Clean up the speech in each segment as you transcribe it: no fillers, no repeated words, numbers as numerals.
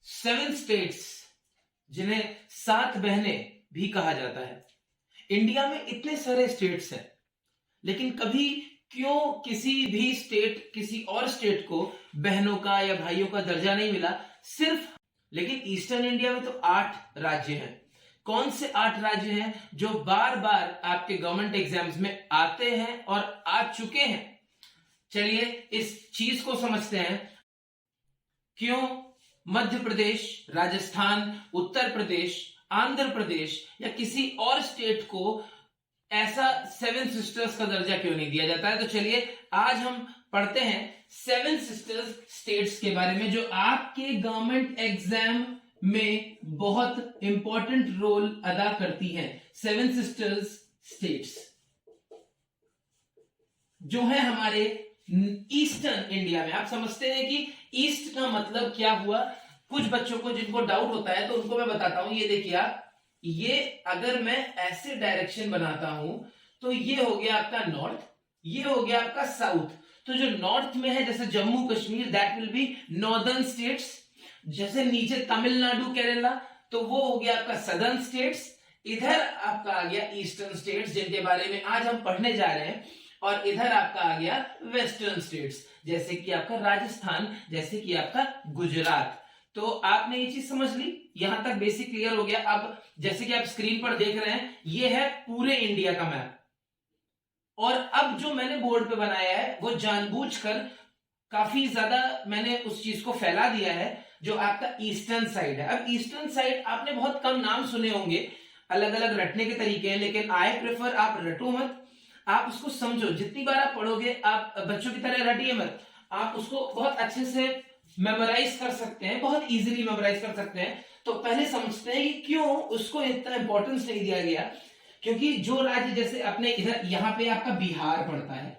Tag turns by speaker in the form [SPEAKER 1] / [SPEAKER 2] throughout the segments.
[SPEAKER 1] 7 states, जिन्हें 7 बहनें भी कहा जाता है। इंडिया में इतने सारे स्टेट्स हैं, लेकिन कभी क्यों किसी भी स्टेट किसी और स्टेट को बहनों का या भाइयों का दर्जा नहीं मिला, सिर्फ। लेकिन ईस्टर्न इंडिया में तो 8 राज्य हैं। कौन से 8 राज्य हैं जो बार बार आपके गवर्नमेंट एग्जाम्स में आते हैं और आ चुके हैं? चलिए इस चीज को समझते हैं। क्यों मध्य प्रदेश, राजस्थान, उत्तर प्रदेश, आंध्र प्रदेश या किसी और स्टेट को ऐसा 7 सिस्टर्स का दर्जा क्यों नहीं दिया जाता है? तो चलिए आज हम पढ़ते हैं 7 सिस्टर्स स्टेट्स के बारे में, जो आपके गवर्नमेंट एग्जाम में बहुत इंपॉर्टेंट रोल अदा करती हैं। 7 सिस्टर्स स्टेट्स जो है हमारे ईस्टर्न इंडिया में। आप समझते हैं कि ईस्ट का मतलब क्या हुआ? कुछ बच्चों को जिनको डाउट होता है तो उनको मैं बताता हूं। ये देखिए आप, ये अगर मैं ऐसे डायरेक्शन बनाता हूं तो ये हो गया आपका नॉर्थ, ये हो गया आपका साउथ। तो जो नॉर्थ में है जैसे Jammu Kashmir, that will be northern states. जैसे नीचे तमिलनाडु, केरला, तो वो हो गया आपका सदर्न स्टेट्स। इधर आपका आ गया ईस्टर्न स्टेट्स, जिनके बारे में आज हम पढ़ने जा रहे हैं। और इधर आपका आ गया वेस्टर्न स्टेट्स, जैसे कि आपका राजस्थान, जैसे कि आपका गुजरात। तो आपने ये चीज समझ ली, यहां तक बेसिक क्लियर हो गया। अब जैसे कि आप स्क्रीन पर देख रहे हैं, ये है पूरे इंडिया का मैप। और अब जो मैंने बोर्ड पे बनाया है वो जानबूझकर काफी ज्यादा मैंने उस चीज को फैला दिया है, जो आपका ईस्टर्न साइड है। अब ईस्टर्न साइड आपने बहुत कम नाम सुने होंगे, अलग अलग रटने के तरीके हैं, लेकिन आई प्रेफर आप रटो मत, आप उसको समझो। जितनी बार आप पढ़ोगे, आप बच्चों की तरह रटिए मत, आप उसको बहुत अच्छे से मेमोराइज कर सकते हैं, बहुत इजीली मेमोराइज कर सकते हैं। तो पहले समझते हैं कि क्यों उसको इतना इंपॉर्टेंस नहीं दिया गया। क्योंकि जो राज्य, जैसे अपने इधर यहां पे आपका बिहार पड़ता है,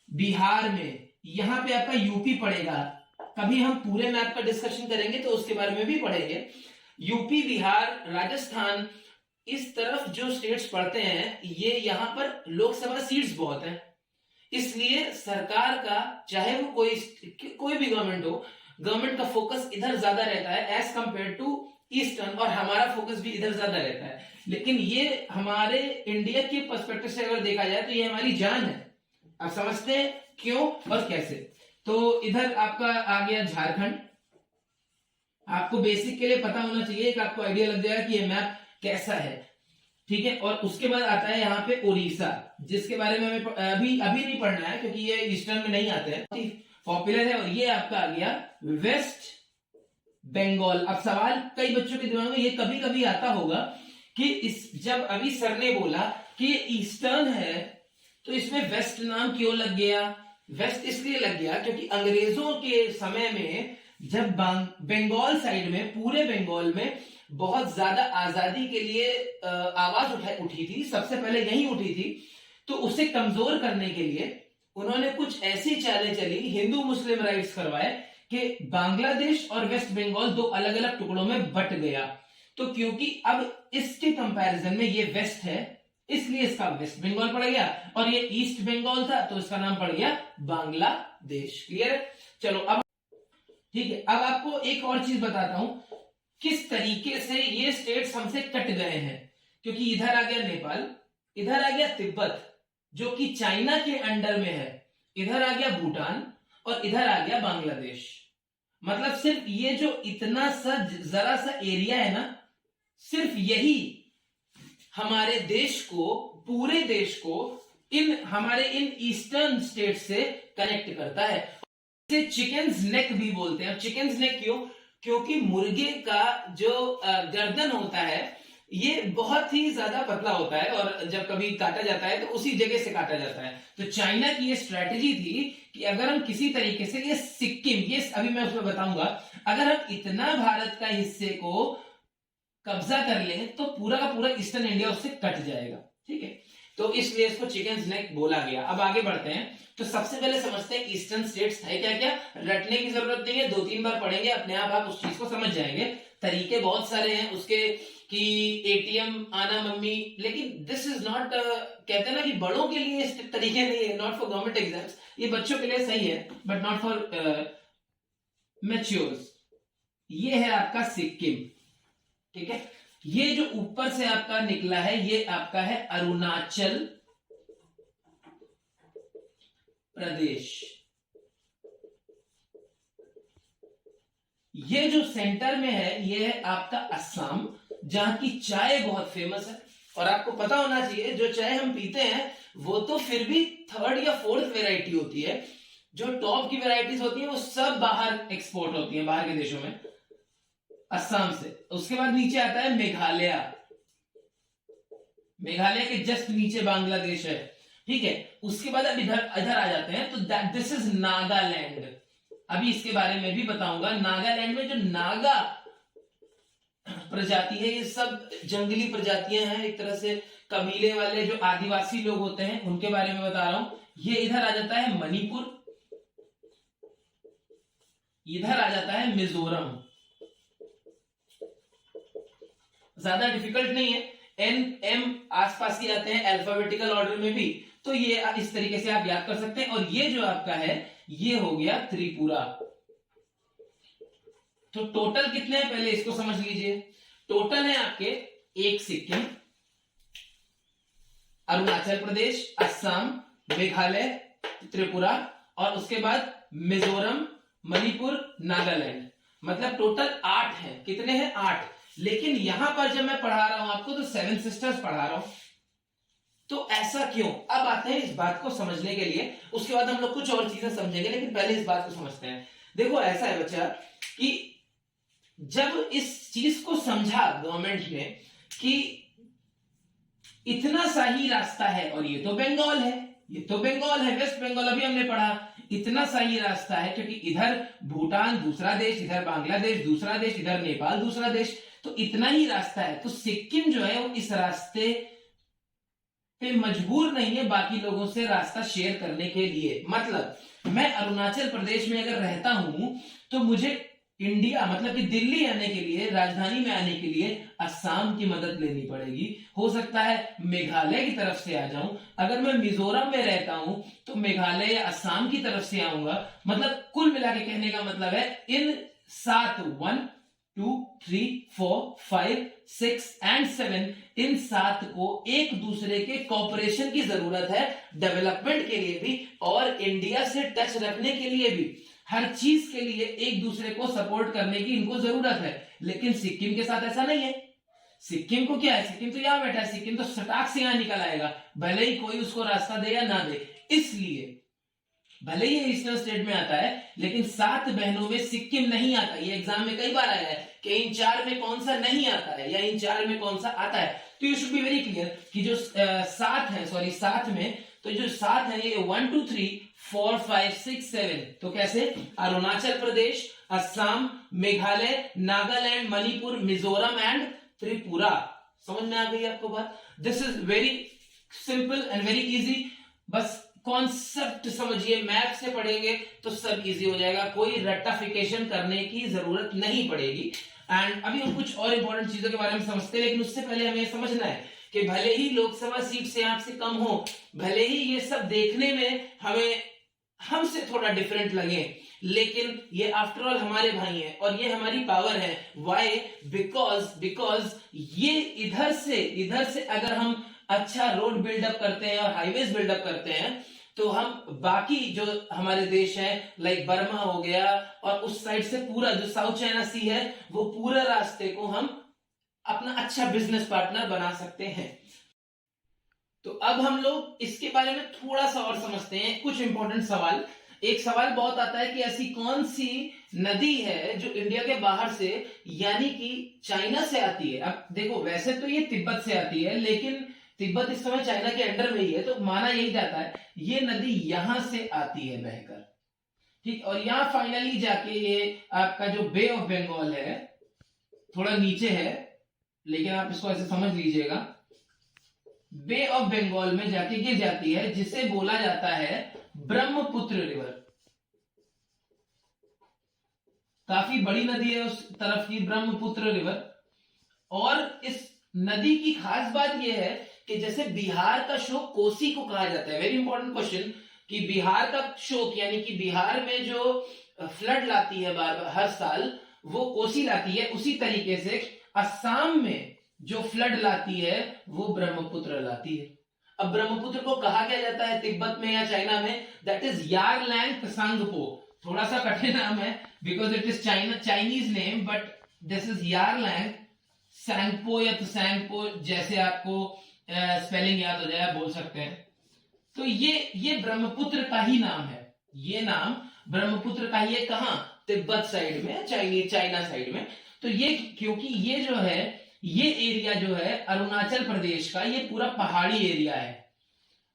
[SPEAKER 1] बिहार में यहां पे आपका यूपी पड़ेगा। कभी हम पूरे मैप का डिस्कशन करेंगे तो उसके बारे में भी पढ़ेंगे। यूपी, बिहार, राजस्थान, इस तरफ जो स्टेट्स पढ़ते हैं, ये यहां पर लोकसभा सीट्स बहुत हैं। इसलिए सरकार का, चाहे वो कोई भी गवर्नमेंट हो, गवर्नमेंट का फोकस इधर ज्यादा रहता है एज कंपेयर टू ईस्टर्न, और हमारा फोकस भी इधर ज्यादा रहता है। लेकिन ये हमारे इंडिया के पर्सपेक्टिव से अगर देखा जाए तो ये हमारी जान है। आप समझते हैं क्यों और कैसे? तो इधर आपका आ गया झारखंड। आपको बेसिक के लिए पता होना चाहिए कि आपको आइडिया लग जाएगा कि ये मैप कैसा है, ठीक है। और उसके बाद आता है यहाँ पे उड़ीसा, जिसके बारे में हमें अभी नहीं पढ़ना है क्योंकि ये ईस्टर्न में नहीं आते हैं, पॉपुलर है। और ये आपका आ गया वेस्ट बंगाल। अब सवाल कई बच्चों के दिमाग में ये कभी कभी आता होगा कि जब अभी सर ने बोला कि ये ईस्टर्न है तो इसमें वेस्ट नाम क्यों लग गया? वेस्ट इसलिए लग गया क्योंकि अंग्रेजों के समय में जब बंगाल साइड में, पूरे बंगाल में बहुत ज्यादा आजादी के लिए आवाज उठी थी, सबसे पहले यही उठी थी। तो उसे कमजोर करने के लिए उन्होंने कुछ ऐसी चालें चली, हिंदू मुस्लिम राइट्स करवाए कि बांग्लादेश और वेस्ट बंगाल 2 अलग अलग टुकड़ों में बट गया। तो क्योंकि अब इसके कंपैरिजन में ये वेस्ट है, इसलिए इसका वेस्ट बंगाल पड़ गया, और ये ईस्ट बंगाल था तो इसका नाम पड़ गया बांग्लादेश। क्लियर है? चलो अब ठीक है, अब आपको एक और चीज बताता हूं किस तरीके से ये स्टेट्स हमसे कट गए हैं। क्योंकि इधर आ गया नेपाल, इधर आ गया तिब्बत जो कि चाइना के अंडर में है, इधर आ गया भूटान, और इधर आ गया बांग्लादेश। मतलब सिर्फ ये जो इतना सा जरा सा एरिया है ना, सिर्फ यही हमारे देश को, पूरे देश को हमारे इन ईस्टर्न स्टेट से कनेक्ट करता है। इसे चिकन्स नेक भी बोलते हैं। चिकन्स नेक क्यों? क्योंकि मुर्गे का जो गर्दन होता है ये बहुत ही ज्यादा पतला होता है, और जब कभी काटा जाता है तो उसी जगह से काटा जाता है। तो चाइना की ये स्ट्रेटेजी थी कि अगर हम किसी तरीके से ये सिक्किम, ये अभी मैं उसमें बताऊंगा, अगर हम इतना भारत का हिस्से को कब्जा कर लें तो पूरा का पूरा ईस्टर्न इंडिया उससे कट जाएगा, ठीक है। तो इसलिए इसको चिकन्स नेक बोला गया। अब आगे बढ़ते हैं। तो सबसे पहले समझते हैं ईस्टर्न स्टेट्स है क्या क्या। रटने की जरूरत नहीं है, 2-3 बार पढ़ेंगे, अपने आप उस चीज को समझ जाएंगे। तरीके बहुत सारे हैं उसके कि एटीएम आना मम्मी, लेकिन दिस इज नॉट, कहते हैं ना कि बड़ों के लिए इस तरीके नहीं है, नॉट फॉर गवर्नमेंट एग्जाम्स। ये बच्चों के लिए सही है बट नॉट फॉर मैच्योर्स। ये है आपका सिक्किम, ठीक है। ये जो ऊपर से आपका निकला है ये आपका है अरुणाचल प्रदेश। ये जो सेंटर में है ये है आपका असम, जहां की चाय बहुत फेमस है। और आपको पता होना चाहिए जो चाय हम पीते हैं वो तो फिर भी थर्ड या फोर्थ वेराइटी होती है, जो टॉप की वेराइटीज होती है वो सब बाहर एक्सपोर्ट होती है, बाहर के देशों में, असम से। उसके बाद नीचे आता है मेघालय, मेघालय के जस्ट नीचे बांग्लादेश है, ठीक है। उसके बाद अब इधर इधर आ जाते हैं तो दिस इज नागालैंड। अभी इसके बारे में भी बताऊंगा। नागालैंड में जो नागा प्रजाति है ये सब जंगली प्रजातियां हैं, एक तरह से कबीले वाले जो आदिवासी लोग होते हैं उनके बारे में बता रहा हूं। ये इधर आ जाता है मणिपुर, इधर आ जाता है मिजोरम। ज्यादा डिफिकल्ट नहीं है, एन एम आसपास ही आते हैं अल्फाबेटिकल ऑर्डर में भी, तो ये इस तरीके से आप याद कर सकते हैं। और ये जो आपका है ये हो गया त्रिपुरा। तो टोटल कितने हैं पहले इसको समझ लीजिए। टोटल है आपके एक सिक्किम, अरुणाचल प्रदेश, असम, मेघालय, त्रिपुरा और उसके बाद मिजोरम, मणिपुर, नागालैंड, मतलब टोटल 8 है। कितने हैं? 8। लेकिन यहां पर जब मैं पढ़ा रहा हूं आपको तो 7 सिस्टर्स पढ़ा रहा हूं। तो ऐसा क्यों? अब आते हैं इस बात को समझने के लिए, उसके बाद हम लोग कुछ और चीजें समझेंगे, लेकिन पहले इस बात को समझते हैं। देखो ऐसा है बच्चा कि जब इस चीज को समझा गवर्नमेंट ने कि इतना सा ही रास्ता है, और ये तो बंगाल है, ये तो बंगाल है, वेस्ट बंगाल अभी हमने पढ़ा, इतना सा ही रास्ता है क्योंकि इधर भूटान दूसरा देश, इधर बांग्लादेश दूसरा देश, इधर नेपाल दूसरा देश, तो इतना ही रास्ता है। तो सिक्किम जो है वो इस रास्ते पे मजबूर नहीं है बाकी लोगों से रास्ता शेयर करने के लिए। मतलब मैं अरुणाचल प्रदेश में अगर रहता हूं तो मुझे इंडिया मतलब कि दिल्ली आने के लिए, राजधानी में आने के लिए असम की मदद लेनी पड़ेगी। हो सकता है मेघालय की तरफ से आ जाऊं। अगर मैं मिजोरम में रहता हूं तो मेघालय या असम की तरफ से आऊंगा। मतलब कुल मिला के कहने का मतलब है इन 7 1 2 3 4 5 6 एंड 7 इन 7 को एक दूसरे के कॉपरेशन की जरूरत है, डेवलपमेंट के लिए भी और इंडिया से टच रखने के लिए भी। हर चीज के लिए एक दूसरे को सपोर्ट करने की इनको जरूरत है। लेकिन सिक्किम के साथ ऐसा नहीं है। सिक्किम को क्या है, सिक्किम तो यहां बैठा है, सिक्किम तो सटाक से यहां निकल आएगा, भले ही कोई उसको रास्ता दे या ना दे। इसलिए भले ही ईस्टर्न स्टेट में आता है लेकिन 7 बहनों में सिक्किम नहीं आता। ये एग्जाम में कई बार आया है कि इन 4 में कौन सा नहीं आता है या इन 4 में कौन सा आता है। तो you should be very clear कि जो 7 है, सॉरी 7 में, तो जो 7 है ये 1 2 3 4 5 6 7, तो कैसे? अरुणाचल प्रदेश, असम, मेघालय, नागालैंड, मणिपुर, मिजोरम एंड त्रिपुरा। समझ में आ गई आपको बात? This is very simple and very easy. बस कॉन्सेप्ट समझिए, मैथ से पढ़ेंगे तो सब इजी हो जाएगा, कोई रट्टाफिकेशन करने की जरूरत नहीं पड़ेगी। एंड अभी हम कुछ और इंपॉर्टेंट चीजों के बारे में समझते हैं, लेकिन उससे पहले हमें समझना है कि भले ही लोकसभा सीट से आपसे कम हो, भले ही ये सब देखने में हमें हमसे थोड़ा डिफरेंट लगे, लेकिन ये आफ्टर ऑल हमारे भाई हैं और ये हमारी पावर है। व्हाई? बिकॉज ये इधर से अगर हम अच्छा रोड बिल्डअप करते हैं और हाईवेज बिल्डअप करते हैं तो हम बाकी जो हमारे देश हैं लाइक बर्मा हो गया और उस साइड से पूरा जो साउथ चाइना सी है वो पूरा रास्ते को हम अपना अच्छा बिजनेस पार्टनर बना सकते हैं। तो अब हम लोग इसके बारे में थोड़ा सा और समझते हैं, कुछ इंपॉर्टेंट सवाल। एक सवाल बहुत आता है कि ऐसी कौन सी नदी है जो इंडिया के बाहर से यानी कि चाइना से आती है। अब देखो वैसे तो ये तिब्बत से आती है, लेकिन तिब्बत इस समय चाइना के अंडर में ही है, तो माना यही जाता है ये नदी यहां से आती है बहकर, ठीक। और यहां फाइनली जाके ये आपका जो बे ऑफ बंगाल है थोड़ा नीचे है, लेकिन आप इसको ऐसे समझ लीजिएगा, बे ऑफ बंगाल में जाके गिर जाती है, जिसे बोला जाता है ब्रह्मपुत्र रिवर। काफी बड़ी नदी है उस तरफ की, ब्रह्मपुत्र रिवर। और इस नदी की खास बात यह है कि जैसे बिहार का शोक कोसी को कहा जाता है, वेरी इंपॉर्टेंट क्वेश्चन, कि बिहार का शोक यानी कि बिहार में जो फ्लड लाती है बार बार हर साल, वो कोसी लाती है, उसी तरीके से असम में जो फ्लड लाती है वो ब्रह्मपुत्र लाती है। अब ब्रह्मपुत्र को कहा क्या जाता है तिब्बत में या चाइना में? That is Yarlung Tsangpo. थोड़ा सा कठिन नाम है because it is Chinese name, but this is Yarlung Sangpo या त्सांगपो, जैसे आपको स्पेलिंग याद हो जाए बोल सकते हैं। तो ये ब्रह्मपुत्र का ही नाम है, ये नाम ब्रह्मपुत्र का ही है। कहां? तिब्बत साइड में, चाइना साइड में। तो ये क्योंकि ये जो है ये एरिया जो है अरुणाचल प्रदेश का, ये पूरा पहाड़ी एरिया है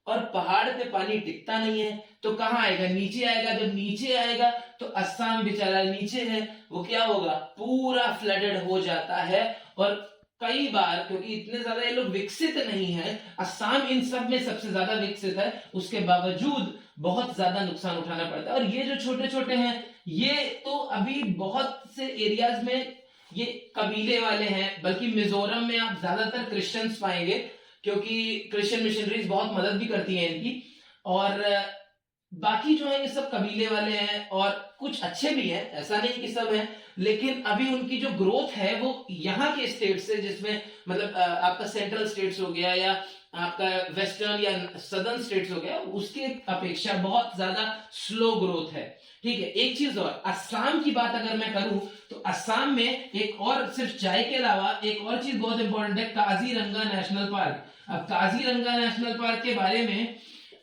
[SPEAKER 1] और पहाड़ पे पानी टिकता नहीं है, तो कहां आएगा? नीचे आएगा। जब नीचे आएगा तो असम बेचारा नीचे है, वो क्या होगा? पूरा फ्लडेड हो जाता है। और कई बार, क्योंकि इतने ज्यादा ये लोग विकसित नहीं है, असम इन सब में सबसे ज्यादा विकसित है, उसके बावजूद बहुत ज्यादा नुकसान उठाना पड़ता है। और ये जो छोटे छोटे हैं, ये तो अभी बहुत से एरियाज में ये कबीले वाले हैं, बल्कि मिजोरम में आप ज्यादातर क्रिश्चियंस पाएंगे, क्योंकि क्रिश्चियन मिशनरीज बहुत मदद भी करती हैं इनकी। और बाकी जो है ये सब कबीले वाले हैं, और कुछ अच्छे भी हैं, ऐसा नहीं कि सब हैं, लेकिन अभी उनकी जो ग्रोथ है वो यहाँ के स्टेट से, जिसमें मतलब आपका सेंट्रल स्टेट्स हो गया या आपका वेस्टर्न या सदर्न स्टेट्स हो गया, उसके अपेक्षा बहुत ज्यादा स्लो ग्रोथ है। ठीक है, एक चीज और, असम की बात अगर मैं करूं तो असम में एक और, सिर्फ चाय के अलावा एक और चीज बहुत इंपॉर्टेंट है, काजीरंगा नेशनल पार्क। अब काजीरंगा नेशनल पार्क के बारे में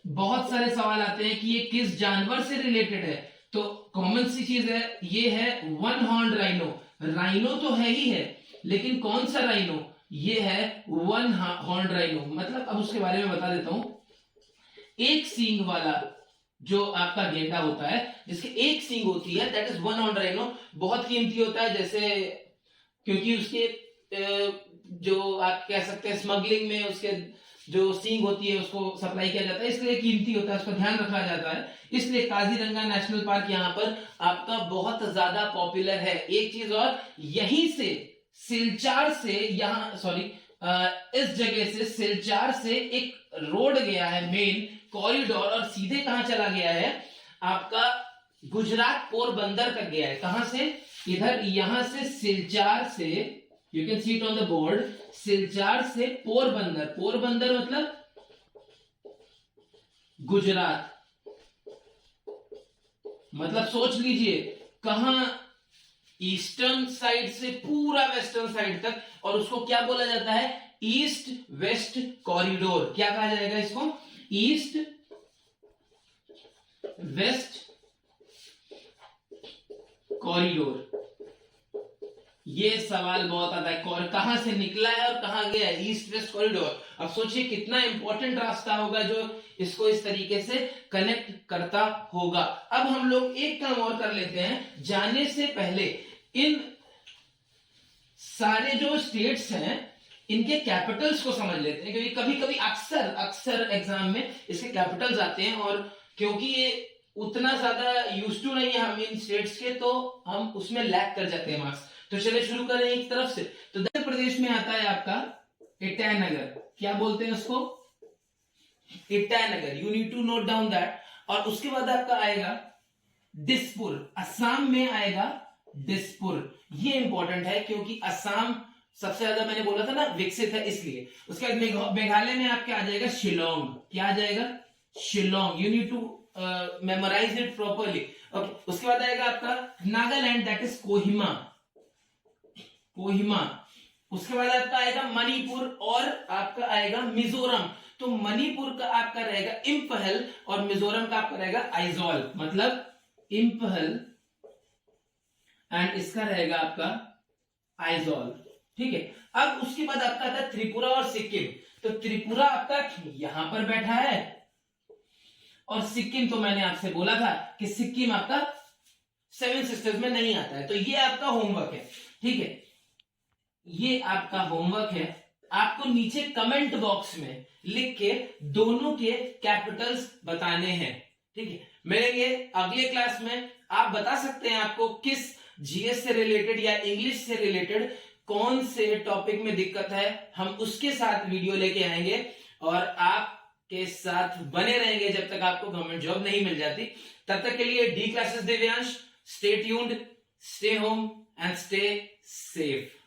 [SPEAKER 1] बहुत सारे सवाल आते हैं कि ये किस जानवर से रिलेटेड है। तो कॉमन सी चीज है, ये है वन हॉर्न राइनो। राइनो तो है ही है, लेकिन कौन सा राइनो? ये है वन हॉर्न राइनो। मतलब अब उसके बारे में बता देता हूं। एक सींग वाला जो आपका गेंडा होता है, जिसकी एक सींग होती है, that is one horn rhino. बहुत कीमती होता है, जैसे क्योंकि उसके जो आप कह सकते हैं स्मगलिंग में उसके जो सींग होती है उसको सप्लाई किया जाता है, इसलिए कीमती होता है, उसका ध्यान रखा जाता है। इसलिए काजीरंगा नेशनल पार्क यहाँ पर आपका बहुत ज्यादा पॉपुलर है। एक चीज और, यहीं से सिलचार से इस जगह से सिलचार से एक रोड गया है, मेन कॉरिडोर, और सीधे कहां चला गया है? आपका गुजरात पोरबंदर तक गया है। कहां से? इधर, यहां से सिलचार से, you can see it on the board, Silchar से पोरबंदर। पोरबंदर मतलब गुजरात। मतलब सोच लीजिए कहां, ईस्टर्न साइड से पूरा वेस्टर्न साइड तक, और उसको क्या बोला जाता है? East west corridor. क्या कहा जाएगा इसको? East west corridor. ये सवाल बहुत आता है, कहां से निकला है और कहां गया है? East west corridor. अब सोचिए कितना इंपॉर्टेंट रास्ता होगा जो इसको इस तरीके से कनेक्ट करता होगा। अब हम लोग एक काम और कर लेते हैं, जाने से पहले इन सारे जो स्टेट्स हैं इनके कैपिटल्स को समझ लेते हैं, क्योंकि कभी कभी अक्सर एग्जाम में इसके कैपिटल्स आते हैं, और क्योंकि ये उतना ज्यादा यूज टू नहीं है हम इन स्टेट्स के, तो हम उसमें लैग कर जाते हैं मार्क्स। तो चलिए शुरू करें एक तरफ से। तो मध्य प्रदेश में आता है आपका ईटानगर। क्या बोलते हैं उसको? Itanagar. You need to note down that. और उसके बाद आपका आएगा दिसपुर। असम में आएगा दिसपुर। ये इंपॉर्टेंट है क्योंकि असम सबसे ज्यादा, मैंने बोला था ना, विकसित है, इसलिए। उसके बाद मेघालय में आपके आ जाएगा शिलोंग। क्या आ जाएगा? Shillong. You need to memorise it properly. Okay, उसके बाद आएगा आपका नागालैंड, दैट इज कोहिमा। उसके बाद आपका आएगा मणिपुर, और आपका आएगा मिजोरम। तो मणिपुर का आपका रहेगा इंपहल, और मिजोरम का आपका रहेगा आइजोल। मतलब इंपहल एंड इसका रहेगा आपका आइजोल। ठीक है। अब उसके बाद आपका आता है त्रिपुरा और सिक्किम। तो त्रिपुरा आपका यहां पर बैठा है, और सिक्किम तो मैंने आपसे बोला था कि सिक्किम आपका सेवन सिस्टर्स में नहीं आता है। तो ये आपका होमवर्क है। ठीक है, ये आपका होमवर्क है। आपको नीचे कमेंट बॉक्स में लिख के दोनों के कैपिटल्स बताने हैं। ठीक है, मिलेंगे अगले क्लास में। आप बता सकते हैं आपको किस जीएस से रिलेटेड या इंग्लिश से रिलेटेड कौन से टॉपिक में दिक्कत है, हम उसके साथ वीडियो लेके आएंगे और आपके साथ बने रहेंगे जब तक आपको गवर्नमेंट जॉब नहीं मिल जाती। तब तक के लिए D classes Divyansh, stay tuned, stay home and stay safe.